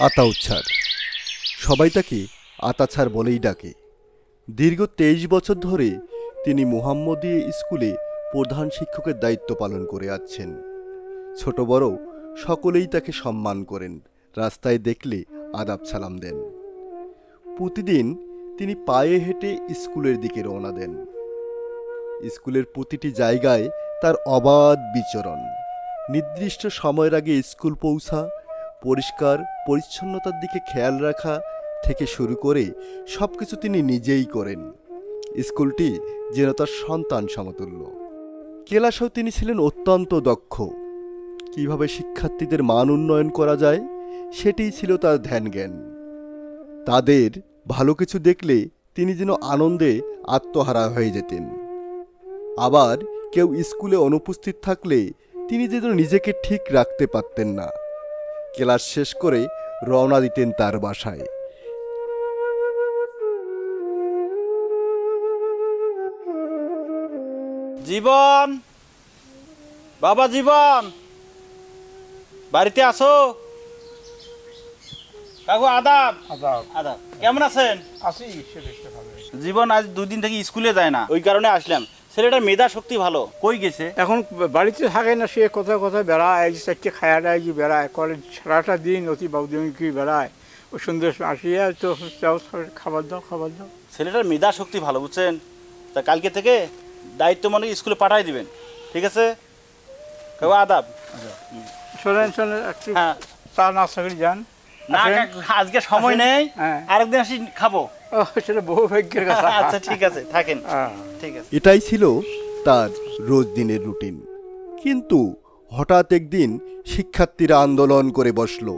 আতাউচ্ছার, সবাই তাকে আতাছার বলেই ডাকে। দীর্ঘ 23 বছর ধরে তিনি মুহাম্মদী স্কুলে প্রধান শিক্ষকের দায়িত্ব পালন করে আসছেন। ছোট বড় সকলেই তাকে সম্মান করেন, রাস্তায় দেখলে আদাব সালাম দেন। প্রতিদিন তিনি পায়ে হেঁটে স্কুলের দিকে রওনা দেন। স্কুলের প্রতিটি জায়গায় তার অবাধ বিচরণ। নির্দিষ্ট সময়ের আগে স্কুল পৌঁছা, পরিষ্কার পরিচ্ছন্নতার দিকে খেয়াল রাখা থেকে শুরু করে সব কিছু তিনি নিজেই করেন। স্কুলটি যেন তার সন্তান সমতুল্য। ক্লাসেও তিনি ছিলেন অত্যন্ত দক্ষ। কিভাবে শিক্ষার্থীদের মান উন্নয়ন করা যায় সেটিই ছিল তার ধ্যান জ্ঞান। তাদের ভালো কিছু দেখলে তিনি যেন আনন্দে আত্মহারা হয়ে যেতেন। আবার কেউ স্কুলে অনুপস্থিত থাকলে তিনি যেন নিজেকে ঠিক রাখতে পারতেন না। ক্লাস শেষ করে রওনা দিতেন তার বাসায়। জীবন, বাবা জীবন, বাড়িতে আসো। কাকু আদাব। আদাব। আদাব, কেমন আছেন? আছি, ভালো। জীবন আজ 2 দিন থেকে স্কুলে যায় না, ওই কারণে আসলাম। ছেলেটার মেধা শক্তি ভালো, কই গেছে? এখন বাড়িতে থাকে না, সে কোথায় কোথায় বেড়ায়, এই যে চারটে খায়া দেয় যে বেড়ায়, কলেজ সারাটা দিন অতি বাউদিমুখী বেড়ায়। ও সুন্দর আসিয়া তো খাবার দাও। ছেলেটার মেধা শক্তি ভালো, বুঝছেন? তা কালকে থেকে দায়িত্ব মনে স্কুলে পাঠাই দিবেন, ঠিক আছে? কাকু আদাব। শোনেন একটু চা নাস্তা করে যান। না আজকে সময় নেই, আরেকদিন আসি খাবো। সেটা বহু ভাগ্যের কথা। আচ্ছা ঠিক আছে, থাকেন। ঠিক আছে। এটাই ছিল তার রোজ দিনের রুটিন। কিন্তু হঠাৎ একদিন শিক্ষার্থীরা আন্দোলন করে বসল।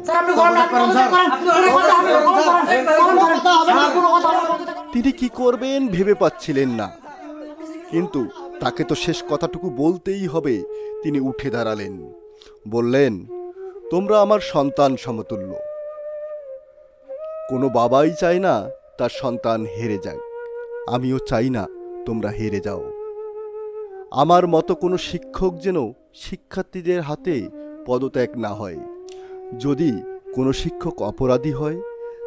তিনি কি করবেন ভেবে পাচ্ছিলেন না, কিন্তু তাকে তো শেষ কথাটুকু বলতেই হবে। তিনি উঠে দাঁড়ালেন, বললেন, তোমরা আমার সন্তান সমতুল্য। কোনো বাবাই চায় না তার সন্তান হেরে যাক। আমিও চাই না তোমরা হেরে যাও। আমার মতো কোনো শিক্ষক যেন শিক্ষার্থীদের হাতে পদত্যাগ না হয়। যদি কোনো শিক্ষক অপরাধী হয়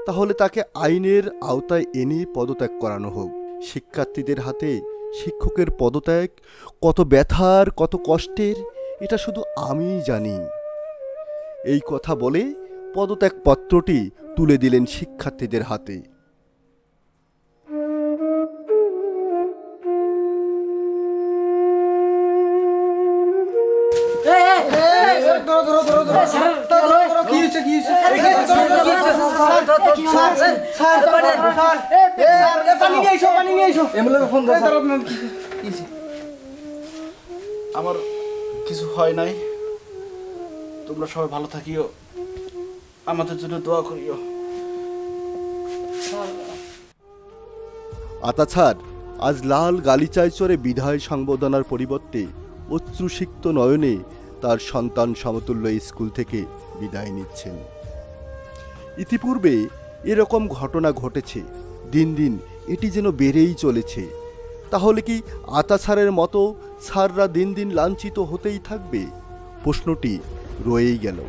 তাহলে তাকে আইনের আওতায় এনে পদত্যাগ করানো হোক। শিক্ষার্থীদের হাতে শিক্ষকের পদত্যাগ কত ব্যথার, কত কষ্টের, এটা শুধু আমিই জানি। এই কথা বলে পদত্যাগপত্রটি তুলে দিলেন শিক্ষার্থীদের হাতে। আমার কিছু হয় নাই, তোমরা সবাই ভালো থাকিও, আমাদের জন্য দোয়া করিও। আতাছার আজ লাল গালিচায় চড়ে বিদায় সংবর্ধনার পরিবর্তে অশ্রুসিক্ত নয়নে তার সন্তান সমতুল্য স্কুল থেকে বিদায় নিচ্ছেন। ইতিপূর্বে এরকম ঘটনা ঘটেছে, দিন দিন এটি যেন বেড়েই চলেছে। তাহলে কি আতাছারের মতো স্যাররা দিন দিন লাঞ্ছিত হতেই থাকবে? প্রশ্নটি রয়েই গেল।